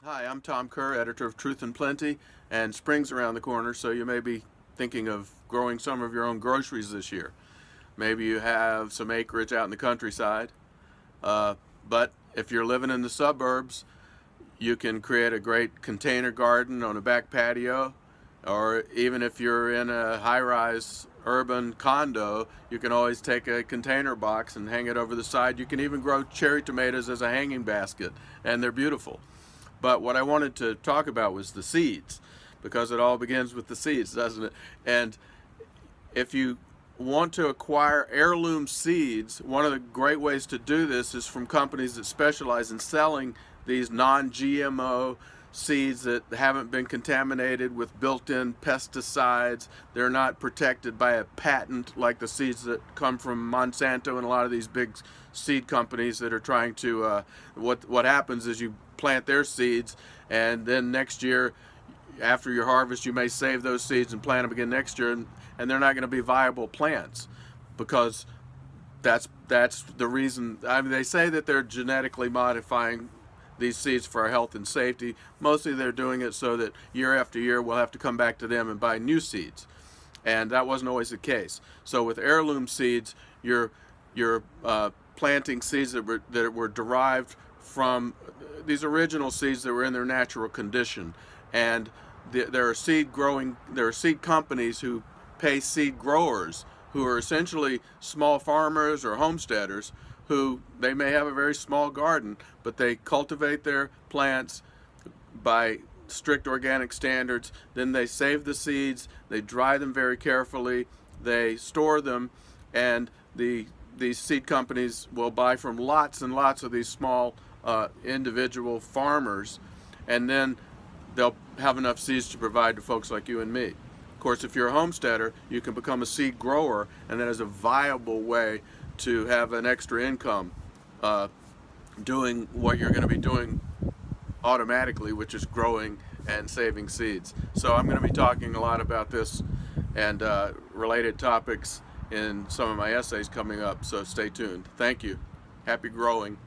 Hi, I'm Tom Kerr, editor of Truth and Plenty, and spring's around the corner, so you may be thinking of growing some of your own groceries this year. Maybe you have some acreage out in the countryside, but if you're living in the suburbs, you can create a great container garden on a back patio, or even if you're in a high-rise urban condo, you can always take a container box and hang it over the side. You can even grow cherry tomatoes as a hanging basket, and they're beautiful. But what I wanted to talk about was the seeds, because it all begins with the seeds, doesn't it? And if you want to acquire heirloom seeds, one of the great ways to do this is from companies that specialize in selling these non-GMO seeds that haven't been contaminated with built-in pesticides. They're not protected by a patent like the seeds that come from Monsanto and a lot of these big seed companies that are trying to, what happens is you plant their seeds, and then next year after your harvest you may save those seeds and plant them again next year, and they're not going to be viable plants, because that's the reason. I mean, they say that they're genetically modifying these seeds for our health and safety. Mostly they're doing it so that year after year we'll have to come back to them and buy new seeds, and that wasn't always the case. So with heirloom seeds, you're planting seeds that were derived from these original seeds that were in their natural condition. And there are seed companies who pay seed growers, who are essentially small farmers or homesteaders, who they may have a very small garden, but they cultivate their plants by strict organic standards. Then they save the seeds, they dry them very carefully, they store them, and these seed companies will buy from lots and lots of these small individual farmers, and then they'll have enough seeds to provide to folks like you and me. Of course, if you're a homesteader, you can become a seed grower, and that is a viable way to have an extra income doing what you're going to be doing automatically, which is growing and saving seeds. So I'm going to be talking a lot about this and related topics in some of my essays coming up, so stay tuned. Thank you. Happy growing.